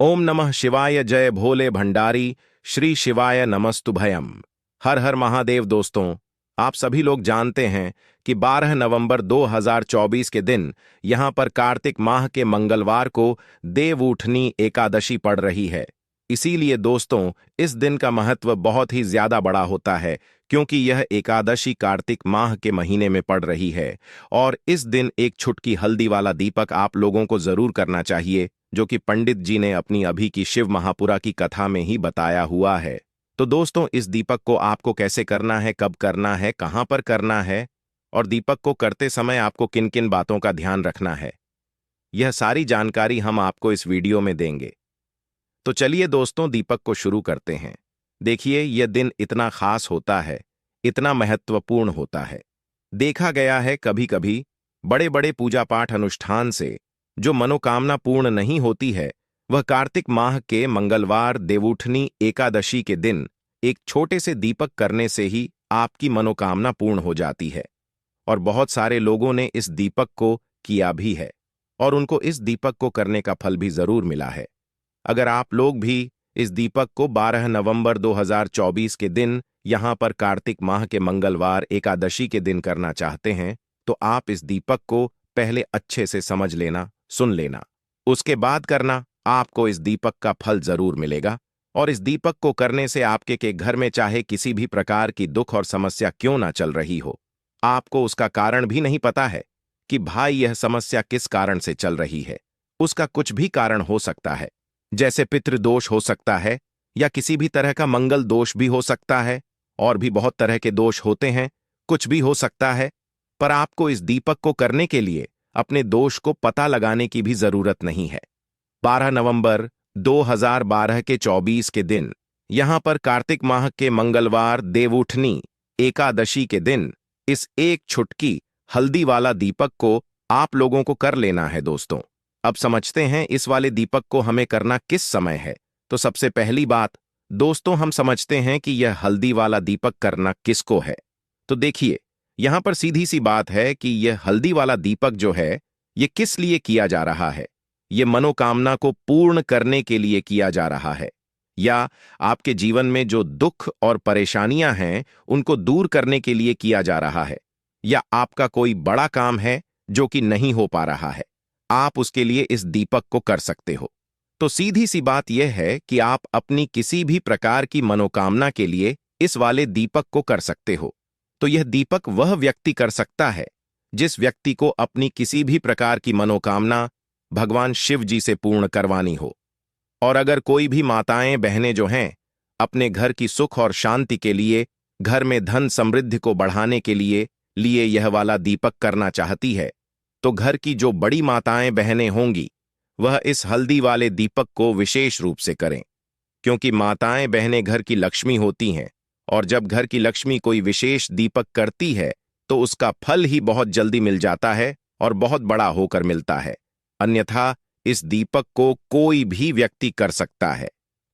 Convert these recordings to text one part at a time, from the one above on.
ओम नमः शिवाय। जय भोले भंडारी। श्री शिवाय नमस्तुभयम। हर हर महादेव। दोस्तों, आप सभी लोग जानते हैं कि 12 नवंबर 2024 के दिन यहां पर कार्तिक माह के मंगलवार को देवउठनी एकादशी पड़ रही है। इसीलिए दोस्तों, इस दिन का महत्व बहुत ही ज्यादा बड़ा होता है, क्योंकि यह एकादशी कार्तिक माह के महीने में पड़ रही है। और इस दिन एक छुटकी हल्दी वाला दीपक आप लोगों को जरूर करना चाहिए, जो कि पंडित जी ने अपनी अभी की शिव महापुरा की कथा में ही बताया हुआ है। तो दोस्तों, इस दीपक को आपको कैसे करना है, कब करना है, कहां पर करना है, और दीपक को करते समय आपको किन किन बातों का ध्यान रखना है, यह सारी जानकारी हम आपको इस वीडियो में देंगे। तो चलिए दोस्तों, दीपक को शुरू करते हैं। देखिए, यह दिन इतना खास होता है, इतना महत्वपूर्ण होता है। देखा गया है कभी कभी बड़े बड़े पूजा पाठ अनुष्ठान से जो मनोकामना पूर्ण नहीं होती है, वह कार्तिक माह के मंगलवार देवउठनी एकादशी के दिन एक छोटे से दीपक करने से ही आपकी मनोकामना पूर्ण हो जाती है। और बहुत सारे लोगों ने इस दीपक को किया भी है, और उनको इस दीपक को करने का फल भी जरूर मिला है। अगर आप लोग भी इस दीपक को 12 नवंबर 2024 के दिन यहां पर कार्तिक माह के मंगलवार एकादशी के दिन करना चाहते हैं, तो आप इस दीपक को पहले अच्छे से समझ लेना, सुन लेना, उसके बाद करना। आपको इस दीपक का फल जरूर मिलेगा। और इस दीपक को करने से आपके के घर में चाहे किसी भी प्रकार की दुख और समस्या क्यों ना चल रही हो, आपको उसका कारण भी नहीं पता है कि भाई यह समस्या किस कारण से चल रही है। उसका कुछ भी कारण हो सकता है, जैसे पितृदोष हो सकता है, या किसी भी तरह का मंगल दोष भी हो सकता है, और भी बहुत तरह के दोष होते हैं, कुछ भी हो सकता है। पर आपको इस दीपक को करने के लिए अपने दोष को पता लगाने की भी जरूरत नहीं है। 12 नवंबर 2012 के 24 के दिन यहां पर कार्तिक माह के मंगलवार देवउठनी एकादशी के दिन इस एक छुटकी हल्दी वाला दीपक को आप लोगों को कर लेना है। दोस्तों, अब समझते हैं इस वाले दीपक को हमें करना किस समय है। तो सबसे पहली बात दोस्तों, हम समझते हैं कि यह हल्दी वाला दीपक करना किसको है। तो देखिए, यहां पर सीधी सी बात है कि यह हल्दी वाला दीपक जो है, यह किस लिए किया जा रहा है। यह मनोकामना को पूर्ण करने के लिए किया जा रहा है, या आपके जीवन में जो दुख और परेशानियां हैं उनको दूर करने के लिए किया जा रहा है, या आपका कोई बड़ा काम है जो कि नहीं हो पा रहा है, आप उसके लिए इस दीपक को कर सकते हो। तो सीधी सी बात यह है कि आप अपनी किसी भी प्रकार की मनोकामना के लिए इस वाले दीपक को कर सकते हो। तो यह दीपक वह व्यक्ति कर सकता है जिस व्यक्ति को अपनी किसी भी प्रकार की मनोकामना भगवान शिव जी से पूर्ण करवानी हो। और अगर कोई भी माताएं बहनें जो हैं अपने घर की सुख और शांति के लिए, घर में धन समृद्धि को बढ़ाने के लिए यह वाला दीपक करना चाहती है, तो घर की जो बड़ी माताएं बहनें होंगी वह इस हल्दी वाले दीपक को विशेष रूप से करें, क्योंकि माताएं बहनें घर की लक्ष्मी होती हैं। और जब घर की लक्ष्मी कोई विशेष दीपक करती है तो उसका फल ही बहुत जल्दी मिल जाता है और बहुत बड़ा होकर मिलता है। अन्यथा इस दीपक को कोई भी व्यक्ति कर सकता है,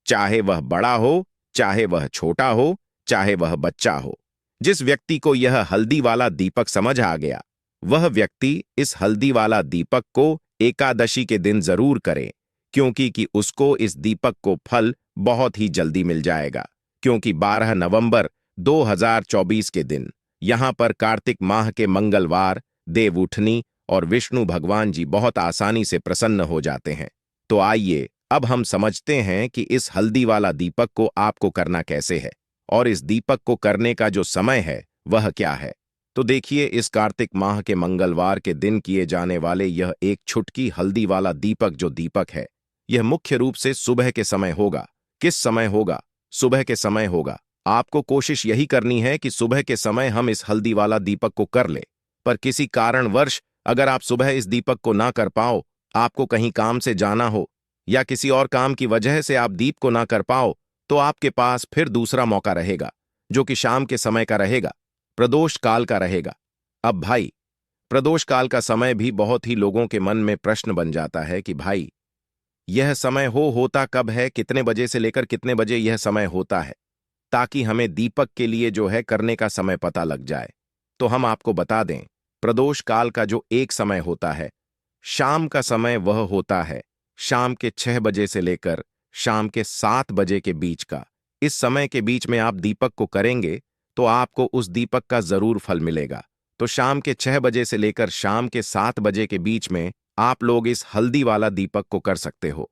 चाहे वह बड़ा हो, चाहे वह छोटा हो, चाहे वह बच्चा हो। जिस व्यक्ति को यह हल्दी वाला दीपक समझ आ गया, वह व्यक्ति इस हल्दी वाला दीपक को एकादशी के दिन जरूर करे, क्योंकि कि उसको इस दीपक को फल बहुत ही जल्दी मिल जाएगा। क्योंकि 12 नवंबर 2024 के दिन यहां पर कार्तिक माह के मंगलवार देवउठनी और विष्णु भगवान जी बहुत आसानी से प्रसन्न हो जाते हैं। तो आइए अब हम समझते हैं कि इस हल्दी वाला दीपक को आपको करना कैसे है, और इस दीपक को करने का जो समय है वह क्या है। तो देखिए, इस कार्तिक माह के मंगलवार के दिन किए जाने वाले यह एक छुटकी हल्दी वाला दीपक जो दीपक है, यह मुख्य रूप से सुबह के समय होगा। किस समय होगा? सुबह के समय होगा। आपको कोशिश यही करनी है कि सुबह के समय हम इस हल्दी वाला दीपक को कर ले। पर किसी कारणवश अगर आप सुबह इस दीपक को ना कर पाओ, आपको कहीं काम से जाना हो, या किसी और काम की वजह से आप दीप को ना कर पाओ, तो आपके पास फिर दूसरा मौका रहेगा, जो कि शाम के समय का रहेगा, प्रदोष काल का रहेगा। अब भाई, प्रदोष काल का समय भी बहुत ही लोगों के मन में प्रश्न बन जाता है कि भाई यह समय होता कब है, कितने बजे से लेकर कितने बजे यह समय होता है, ताकि हमें दीपक के लिए जो है करने का समय पता लग जाए। तो हम आपको बता दें, प्रदोष काल का जो एक समय होता है, शाम का समय वह होता है शाम के 6 बजे से लेकर शाम के 7 बजे के बीच का। इस समय के बीच में आप दीपक को करेंगे तो आपको उस दीपक का जरूर फल मिलेगा। तो शाम के 6 बजे से लेकर शाम के 7 बजे के बीच में आप लोग इस हल्दी वाला दीपक को कर सकते हो।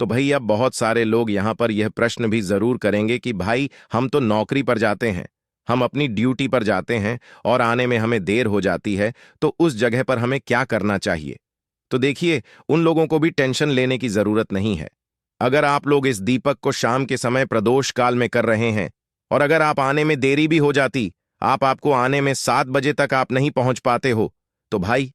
तो भाई अब बहुत सारे लोग यहाँ पर यह प्रश्न भी जरूर करेंगे कि भाई हम तो नौकरी पर जाते हैं, हम अपनी ड्यूटी पर जाते हैं और आने में हमें देर हो जाती है, तो उस जगह पर हमें क्या करना चाहिए। तो देखिए, उन लोगों को भी टेंशन लेने की जरूरत नहीं है। अगर आप लोग इस दीपक को शाम के समय प्रदोष काल में कर रहे हैं और अगर आप आने में देरी भी हो जाती, आपको आने में 7 बजे तक आप नहीं पहुंच पाते हो, तो भाई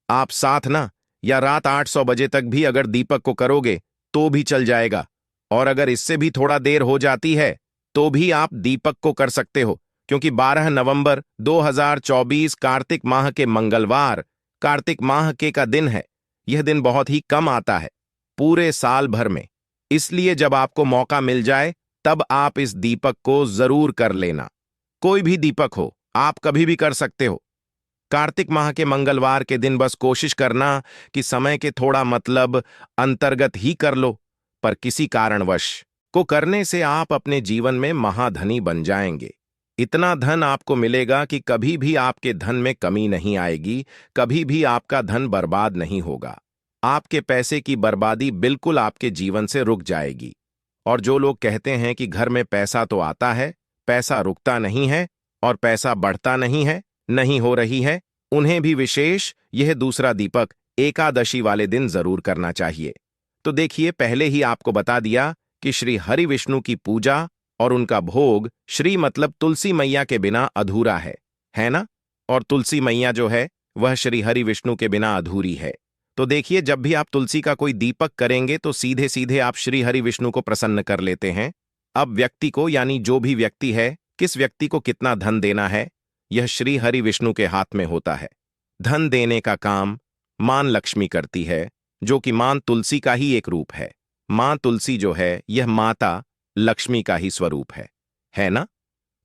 आप 7 ना या रात 800 बजे तक भी अगर दीपक को करोगे तो भी चल जाएगा। और अगर इससे भी थोड़ा देर हो जाती है तो भी आप दीपक को कर सकते हो, क्योंकि 12 नवंबर 2024 कार्तिक माह के मंगलवार कार्तिक माह के का दिन है। यह दिन बहुत ही कम आता है पूरे साल भर में, इसलिए जब आपको मौका मिल जाए तब आप इस दीपक को जरूर कर लेना। कोई भी दीपक हो, आप कभी भी कर सकते हो। कार्तिक माह के मंगलवार के दिन बस कोशिश करना कि समय के थोड़ा मतलब अंतर्गत ही कर लो, पर किसी कारणवश को करने से आप अपने जीवन में महाधनी बन जाएंगे। इतना धन आपको मिलेगा कि कभी भी आपके धन में कमी नहीं आएगी, कभी भी आपका धन बर्बाद नहीं होगा। आपके पैसे की बर्बादी बिल्कुल आपके जीवन से रुक जाएगी। और जो लोग कहते हैं कि घर में पैसा तो आता है, पैसा रुकता नहीं है और पैसा बढ़ता नहीं है, नहीं हो रही है, उन्हें भी विशेष यह दूसरा दीपक एकादशी वाले दिन जरूर करना चाहिए। तो देखिए, पहले ही आपको बता दिया कि श्री हरि विष्णु की पूजा और उनका भोग श्री मतलब तुलसी मैया के बिना अधूरा है ना। और तुलसी मैया जो है वह श्री हरि विष्णु के बिना अधूरी है। तो देखिए, जब भी आप तुलसी का कोई दीपक करेंगे तो सीधे सीधे आप श्री हरि विष्णु को प्रसन्न कर लेते हैं। अब व्यक्ति को, यानी जो भी व्यक्ति है, किस व्यक्ति को कितना धन देना है, यह श्री हरि विष्णु के हाथ में होता है। धन देने का काम मां लक्ष्मी करती है, जो कि मां तुलसी का ही एक रूप है। मां तुलसी जो है यह माता लक्ष्मी का ही स्वरूप है ना।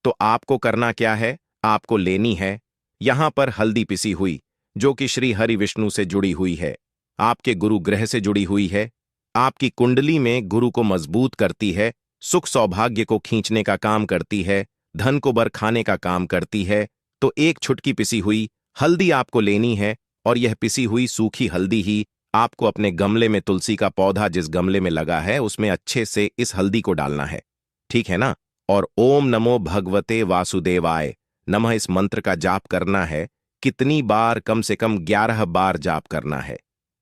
तो आपको करना क्या है, आपको लेनी है यहां पर हल्दी पिसी हुई, जो कि श्री हरि विष्णु से जुड़ी हुई है, आपके गुरु ग्रह से जुड़ी हुई है, आपकी कुंडली में गुरु को मजबूत करती है, सुख सौभाग्य को खींचने का काम करती है, धन को बरखाने का काम करती है। तो एक छुटकी पिसी हुई हल्दी आपको लेनी है और यह पिसी हुई सूखी हल्दी ही आपको अपने गमले में, तुलसी का पौधा जिस गमले में लगा है उसमें अच्छे से इस हल्दी को डालना है, ठीक है ना। और ओम नमो भगवते वासुदेवाय नमः इस मंत्र का जाप करना है। कितनी बार, कम से कम 11 बार जाप करना है।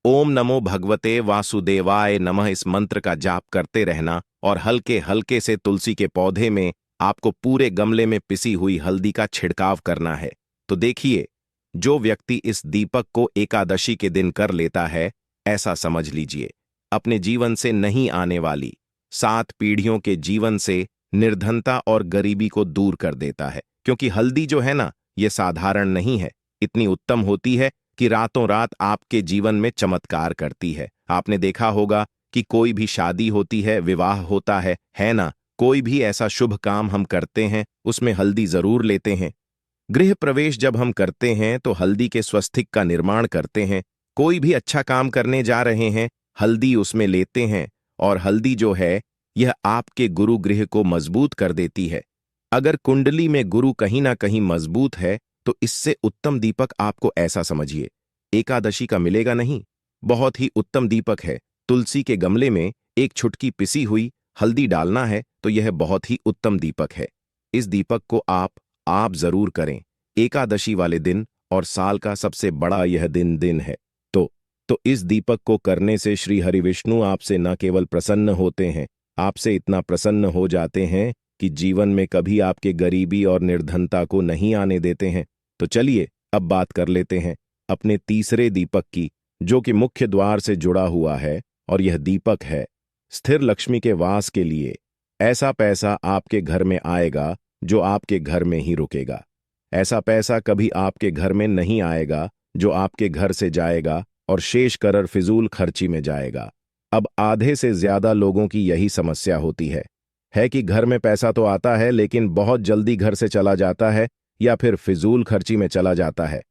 ओम नमो भगवते वासुदेवाय नमः इस मंत्र का जाप करते रहना और हल्के हल्के से तुलसी के पौधे में आपको पूरे गमले में पिसी हुई हल्दी का छिड़काव करना है। तो देखिए, जो व्यक्ति इस दीपक को एकादशी के दिन कर लेता है, ऐसा समझ लीजिए अपने जीवन से नहीं आने वाली 7 पीढ़ियों के जीवन से निर्धनता और गरीबी को दूर कर देता है। क्योंकि हल्दी जो है ना, यह साधारण नहीं है, इतनी उत्तम होती है कि रातों रात आपके जीवन में चमत्कार करती है। आपने देखा होगा कि कोई भी शादी होती है, विवाह होता है ना, कोई भी ऐसा शुभ काम हम करते हैं उसमें हल्दी जरूर लेते हैं। गृह प्रवेश जब हम करते हैं तो हल्दी के स्वस्तिक का निर्माण करते हैं। कोई भी अच्छा काम करने जा रहे हैं, हल्दी उसमें लेते हैं। और हल्दी जो है यह आपके गुरु गृह को मजबूत कर देती है। अगर कुंडली में गुरु कहीं ना कहीं मजबूत है तो इससे उत्तम दीपक आपको ऐसा समझिए एकादशी का मिलेगा नहीं। बहुत ही उत्तम दीपक है। तुलसी के गमले में एक छुटकी पिसी हुई हल्दी डालना है तो यह बहुत ही उत्तम दीपक है। इस दीपक को आप जरूर करें एकादशी वाले दिन, और साल का सबसे बड़ा यह दिन है। तो इस दीपक को करने से श्री हरि विष्णु आपसे न केवल प्रसन्न होते हैं, आपसे इतना प्रसन्न हो जाते हैं कि जीवन में कभी आपके गरीबी और निर्धनता को नहीं आने देते हैं। तो चलिए अब बात कर लेते हैं अपने तीसरे दीपक की, जो कि मुख्य द्वार से जुड़ा हुआ है। और यह दीपक है स्थिर लक्ष्मी के वास के लिए। ऐसा पैसा आपके घर में आएगा जो आपके घर में ही रुकेगा। ऐसा पैसा कभी आपके घर में नहीं आएगा जो आपके घर से जाएगा और शेष करर फिजूल खर्ची में जाएगा। अब आधे से ज्यादा लोगों की यही समस्या होती है कि घर में पैसा तो आता है लेकिन बहुत जल्दी घर से चला जाता है या फिर फिजूल खर्ची में चला जाता है।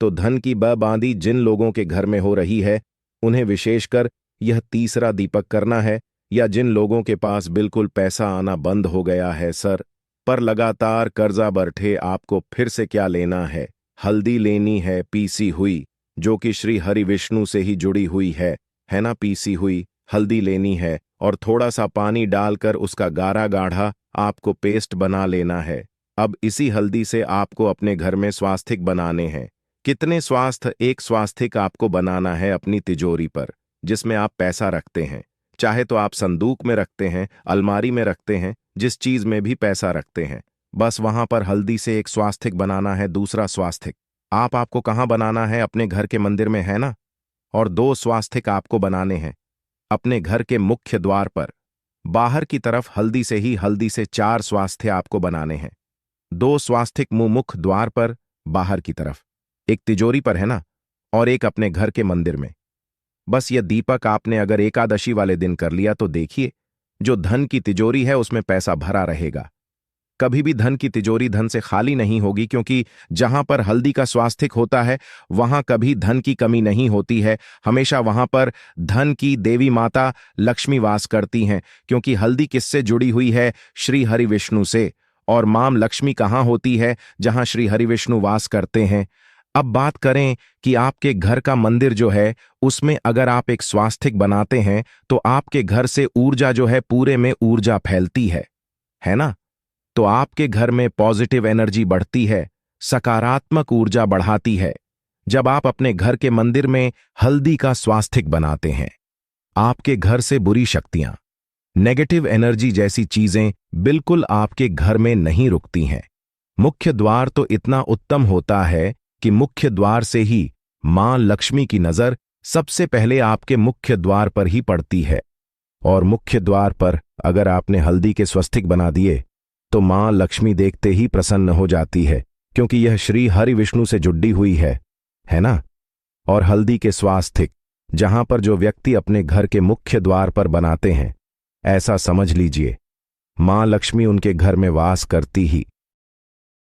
तो धन की बर्बादी जिन लोगों के घर में हो रही है, उन्हें विशेषकर यह तीसरा दीपक करना है, या जिन लोगों के पास बिल्कुल पैसा आना बंद हो गया है सर, पर लगातार कर्जा बैठे, आपको फिर से क्या लेना है? हल्दी लेनी है, पीसी हुई, जो कि श्री हरि विष्णु से ही जुड़ी हुई है ना? पीसी हुई हल्दी लेनी है और थोड़ा सा पानी डालकर उसका गाढ़ा गाढ़ा आपको पेस्ट बना लेना है। अब इसी हल्दी से आपको अपने घर में स्वास्तिक बनाने हैं। कितने स्वास्थ्य? एक स्वास्तिक आपको बनाना है अपनी तिजोरी पर, जिसमें आप पैसा रखते हैं। चाहे तो आप संदूक में रखते हैं, अलमारी में रखते हैं, जिस चीज में भी पैसा रखते हैं, बस वहां पर हल्दी से एक स्वास्तिक बनाना है। दूसरा स्वास्तिक आपको कहाँ बनाना है? अपने घर के मंदिर में, है ना? और 2 स्वास्तिक आपको बनाने हैं अपने घर के मुख्य द्वार पर, बाहर की तरफ। हल्दी से 4 स्वास्तिक आपको बनाने हैं। 2 स्वास्तिक मुख्य द्वार पर बाहर की तरफ, एक तिजोरी पर, है ना? और एक अपने घर के मंदिर में। बस यह दीपक आपने अगर एकादशी वाले दिन कर लिया तो देखिए, जो धन की तिजोरी है उसमें पैसा भरा रहेगा। कभी भी धन की तिजोरी धन से खाली नहीं होगी, क्योंकि जहां पर हल्दी का स्वास्तिक होता है वहां कभी धन की कमी नहीं होती है। हमेशा वहां पर धन की देवी माता लक्ष्मी वास करती हैं, क्योंकि हल्दी किससे जुड़ी हुई है? श्री हरि विष्णु से। और मां लक्ष्मी कहां होती है? जहां श्री हरि विष्णु वास करते हैं। अब बात करें कि आपके घर का मंदिर जो है उसमें अगर आप एक स्वास्तिक बनाते हैं तो आपके घर से ऊर्जा जो है पूरे में ऊर्जा फैलती है ना? तो आपके घर में पॉजिटिव एनर्जी बढ़ती है, सकारात्मक ऊर्जा बढ़ाती है। जब आप अपने घर के मंदिर में हल्दी का स्वास्तिक बनाते हैं, आपके घर से बुरी शक्तियां, नेगेटिव एनर्जी जैसी चीजें बिल्कुल आपके घर में नहीं रुकती हैं। मुख्य द्वार तो इतना उत्तम होता है कि मुख्य द्वार से ही मां लक्ष्मी की नजर सबसे पहले आपके मुख्य द्वार पर ही पड़ती है। और मुख्य द्वार पर अगर आपने हल्दी के स्वास्तिक बना दिए तो मां लक्ष्मी देखते ही प्रसन्न हो जाती है, क्योंकि यह श्री हरि विष्णु से जुड़ी हुई है ना? और हल्दी के स्वास्तिक जहां पर जो व्यक्ति अपने घर के मुख्य द्वार पर बनाते हैं, ऐसा समझ लीजिए मां लक्ष्मी उनके घर में वास करती ही